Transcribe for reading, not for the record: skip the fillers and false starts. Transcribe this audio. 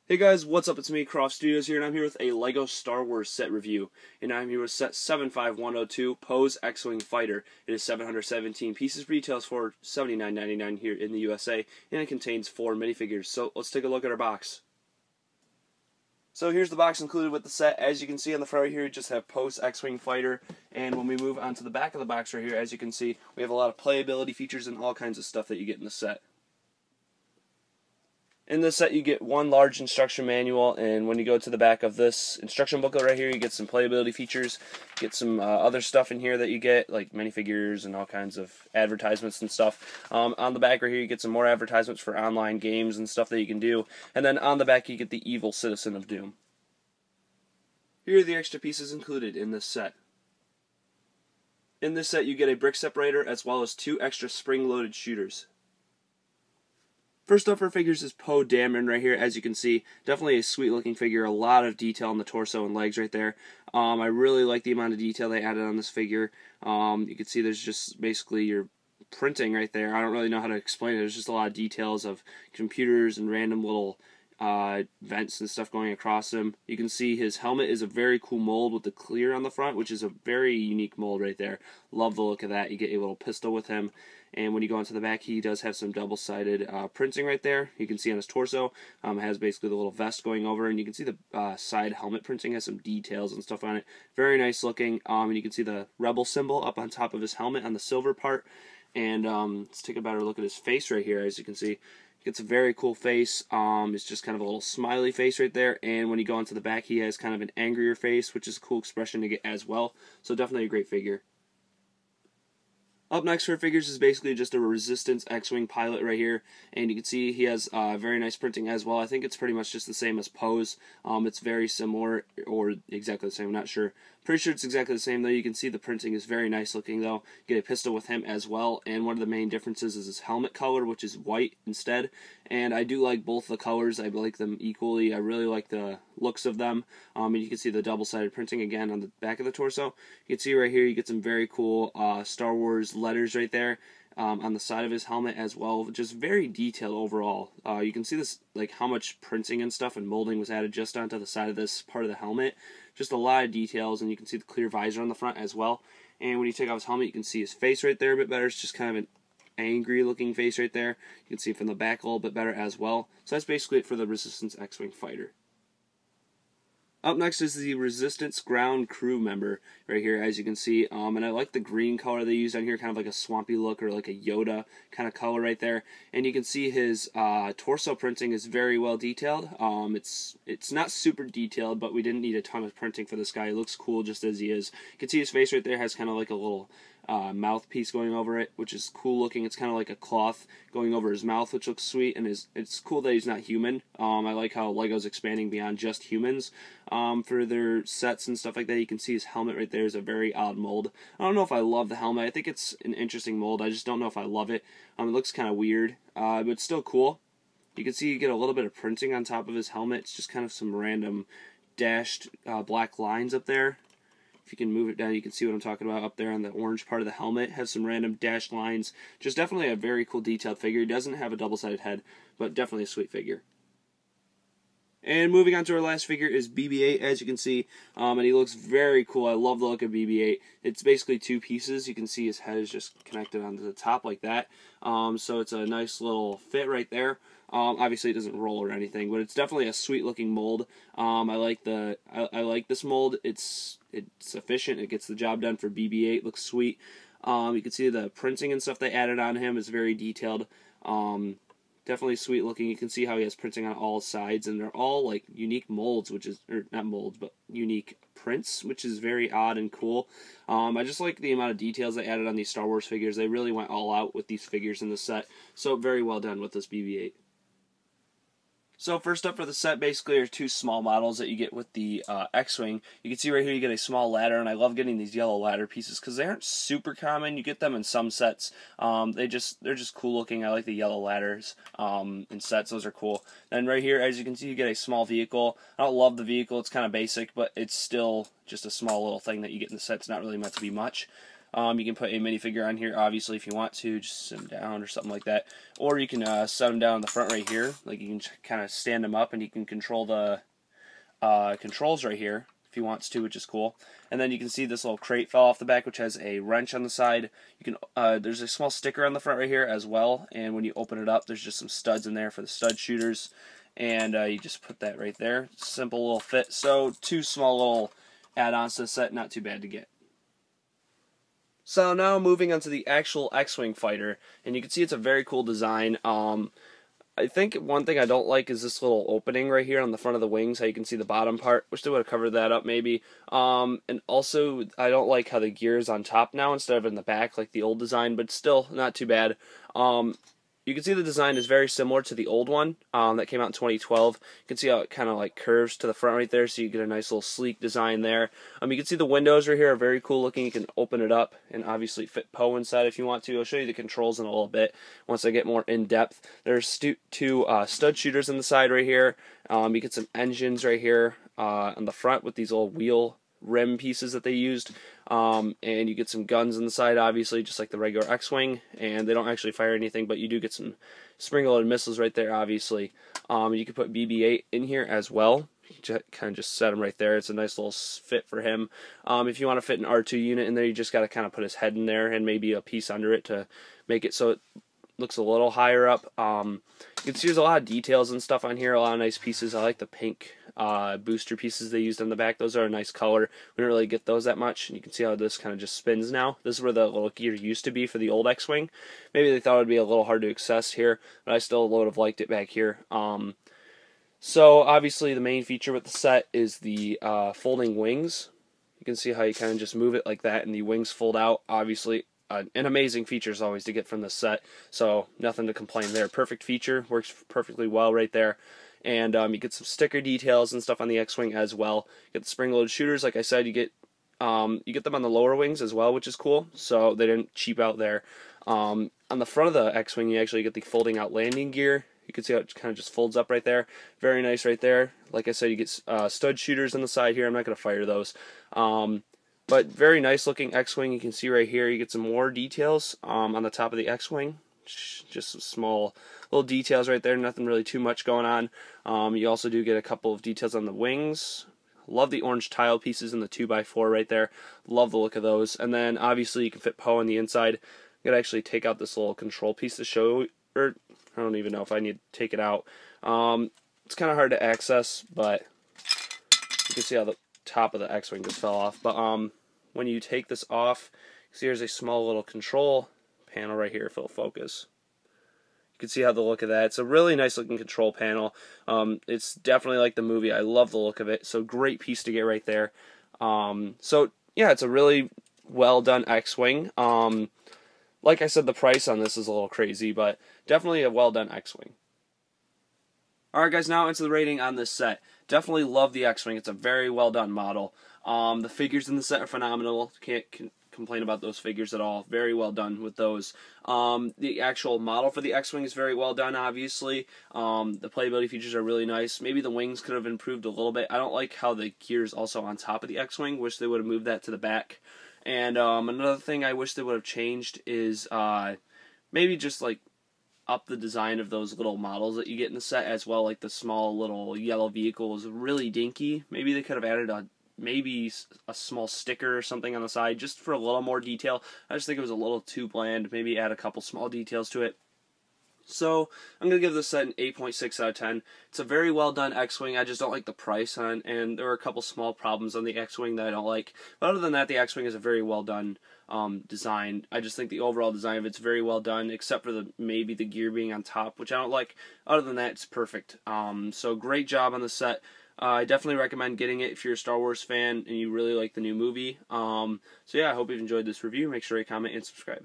Hey guys, what's up? It's me, Croft Studios here, and I'm here with a LEGO Star Wars set review. And I'm here with set 75102, Poe's X-Wing Fighter. It is 717 pieces, retails for $79.99 here in the USA, and it contains 4 minifigures. So let's take a look at our box. So here's the box included with the set. As you can see on the front right here, you just have Poe's X-Wing Fighter. And when we move on to the back of the box right here, as you can see, we have a lot of playability features and all kinds of stuff that you get in the set. In this set, you get one large instruction manual, and when you go to the back of this instruction booklet right here, you get some playability features, get some other stuff in here that you get, like minifigures and all kinds of advertisements and stuff. On the back right here, you get some more advertisements for online games and stuff that you can do, and then on the back, you get the Evil Citizen of Doom. Here are the extra pieces included in this set. In this set, you get a brick separator as well as 2 extra spring-loaded shooters. First up for figures is Poe Dameron right here. As you can see, definitely a sweet looking figure, a lot of detail on the torso and legs right there. I really like the amount of detail they added on this figure. You can see there's just basically your printing right there. I don't really know how to explain it. There's just a lot of details of computers and random little vents and stuff going across him. You can see his helmet is a very cool mold with the clear on the front, which is a very unique mold right there. Love the look of that. You get a little pistol with him, and when you go onto the back, he does have some double-sided printing right there. You can see on his torso, it has basically the little vest going over, and you can see the side helmet printing has some details and stuff on it. Very nice looking, and you can see the Rebel symbol up on top of his helmet on the silver part. And let's take a better look at his face right here. As you can see, gets a very cool face. It's just kind of a little smiley face right there, and when you go onto the back, he has kind of an angrier face, which is a cool expression to get as well. So definitely a great figure. Up next for figures is basically just a Resistance X-Wing pilot right here, and you can see he has very nice printing as well. I think it's pretty much just the same as Poe's. It's very similar, or exactly the same, I'm not sure. Pretty sure it's exactly the same though. You can see the printing is very nice looking though. Get a pistol with him as well, and one of the main differences is his helmet color, which is white instead. And I do like both the colors. I like them equally. I really like the looks of them. And you can see the double-sided printing again on the back of the torso. You can see right here you get some very cool Star Wars letters right there on the side of his helmet as well. Just very detailed overall. You can see this, like how much printing and stuff and molding was added just onto the side of this part of the helmet. Just a lot of details, and you can see the clear visor on the front as well. And when you take off his helmet, you can see his face right there a bit better. It's just kind of an angry looking face right there. You can see from the back a little bit better as well. So that's basically it for the Resistance X-Wing Fighter. Up next is the Resistance Ground Crew member right here, as you can see, and I like the green color they use on here, kind of like a swampy look or like a Yoda kind of color right there. And you can see his torso printing is very well detailed. It's not super detailed, but we didn't need a ton of printing for this guy. He looks cool just as he is. You can see his face right there has kind of like a little mouthpiece going over it, which is cool looking. It's kind of like a cloth going over his mouth, which looks sweet, and it's cool that he's not human. I like how LEGO's expanding beyond just humans for their sets and stuff like that. You can see his helmet right there is a very odd mold. I don't know if I love the helmet. I think it's an interesting mold. I just don't know if I love it. It looks kind of weird, but it's still cool. You can see you get a little bit of printing on top of his helmet. It's just kind of some random dashed black lines up there. If you can move it down, you can see what I'm talking about up there on the orange part of the helmet. Has some random dashed lines. Just definitely a very cool detailed figure. He doesn't have a double-sided head, but definitely a sweet figure. And moving on to our last figure is BB-8, as you can see, and he looks very cool. I love the look of BB-8. It's basically 2 pieces. You can see his head is just connected onto the top like that, so it's a nice little fit right there. Obviously, it doesn't roll or anything, but it's definitely a sweet-looking mold. I like this mold. It's efficient. It gets the job done for BB-8. Looks sweet. You can see the printing and stuff they added on him is very detailed. Definitely sweet looking. You can see how he has printing on all sides, and they're all like unique molds, which is, or not molds, but unique prints, which is very odd and cool. I just like the amount of details they added on these Star Wars figures. They really went all out with these figures in the set, so very well done with this BB-8. So first up for the set basically are 2 small models that you get with the X-Wing. You can see right here you get a small ladder, and I love getting these yellow ladder pieces because they aren't super common. You get them in some sets. They're just cool looking. I like the yellow ladders in sets. Those are cool. And right here, as you can see, you get a small vehicle. I don't love the vehicle. It's kind of basic, but it's still just a small little thing that you get in the set. It's not really meant to be much. You can put a minifigure on here, obviously, if you want to, just sit them down or something like that. Or you can set them down in the front right here. Like, you can kind of stand them up, and you can control the controls right here if he wants to, which is cool. And then you can see this little crate fell off the back, which has a wrench on the side. You can there's a small sticker on the front right here as well, and when you open it up, there's just some studs in there for the stud shooters, and you just put that right there. Simple little fit. So 2 small little add-ons to the set, not too bad to get. So now moving on to the actual X-Wing fighter, and you can see it's a very cool design. I think one thing I don't like is this little opening right here on the front of the wings, how you can see the bottom part. Wish they would have covered that up maybe. And also, I don't like how the gear is on top now instead of in the back like the old design, but still not too bad. You can see the design is very similar to the old one that came out in 2012. You can see how it kind of like curves to the front right there, so you get a nice little sleek design there. You can see the windows right here are very cool looking. You can open it up and obviously fit Poe inside if you want to. I'll show you the controls in a little bit once I get more in depth. There's 2 stud shooters on the side right here. You get some engines right here on the front with these little wheel rim pieces that they used, and you get some guns on the side, obviously, just like the regular X-Wing, and they don't actually fire anything, but you do get some spring-loaded missiles right there, obviously. You can put BB-8 in here as well. You kind of just set him right there. It's a nice little fit for him. If you want to fit an R2 unit in there, you just got to kind of put his head in there and maybe a piece under it to make it so it looks a little higher up. You can see there's a lot of details and stuff on here, a lot of nice pieces. I like the pink booster pieces they used on the back. Those are a nice color. We don't really get those that much, and you can see how this kind of just spins now. This is where the little gear used to be for the old X-Wing. Maybe they thought it would be a little hard to access here, but I still would have liked it back here. So obviously the main feature with the set is the folding wings. You can see how you kind of just move it like that, and the wings fold out. Obviously an amazing feature is always to get from this set, so nothing to complain there. Perfect feature, works perfectly well right there. And you get some sticker details and stuff on the X-Wing as well. You get the spring-loaded shooters, like I said. You get them on the lower wings as well, which is cool. So they didn't cheap out there. On the front of the X-Wing, you actually get the folding-out landing gear. You can see how it kind of just folds up right there. Very nice right there. Like I said, you get stud shooters on the side here. I'm not going to fire those. But very nice-looking X-Wing. You can see right here, you get some more details on the top of the X-Wing. Just some small little details right there, nothing really too much going on. You also do get a couple of details on the wings. Love the orange tile pieces in the 2x4 right there. Love the look of those. And then obviously you can fit Poe on the inside. I'm going to actually take out this little control piece to show, or I don't even know if I need to take it out. It's kind of hard to access, but you can see how the top of the X-Wing just fell off. But when you take this off, see there's a small little control panel right here if it'll focus. You can see how the look of that. It's a really nice looking control panel. It's definitely like the movie. I love the look of it. So great piece to get right there. So yeah, it's a really well done X-Wing. Like I said, the price on this is a little crazy, but definitely a well done X-Wing. Alright guys, now into the rating on this set. Definitely love the X-Wing. It's a very well done model. The figures in the set are phenomenal. Can't complain about those figures at all. Very well done with those. The actual model for the X-Wing is very well done, obviously. The playability features are really nice. Maybe the wings could have improved a little bit. I don't like how the gear is also on top of the X-Wing. Wish they would have moved that to the back. And another thing I wish they would have changed is maybe just like up the design of those little models that you get in the set as well. Like the small little yellow vehicle is really dinky. Maybe they could have added maybe a small sticker or something on the side just for a little more detail. I just think it was a little too bland. Maybe add a couple small details to it. So I'm going to give this set an 8.6 out of 10. It's a very well done X-Wing. I just don't like the price on it, and there are a couple small problems on the X-Wing that I don't like. But other than that, the X-Wing is a very well done design. I just think the overall design of it's very well done, except for maybe the gear being on top, which I don't like. Other than that, it's perfect. So great job on the set. I definitely recommend getting it if you're a Star Wars fan and you really like the new movie. So yeah, I hope you've enjoyed this review. Make sure you comment and subscribe.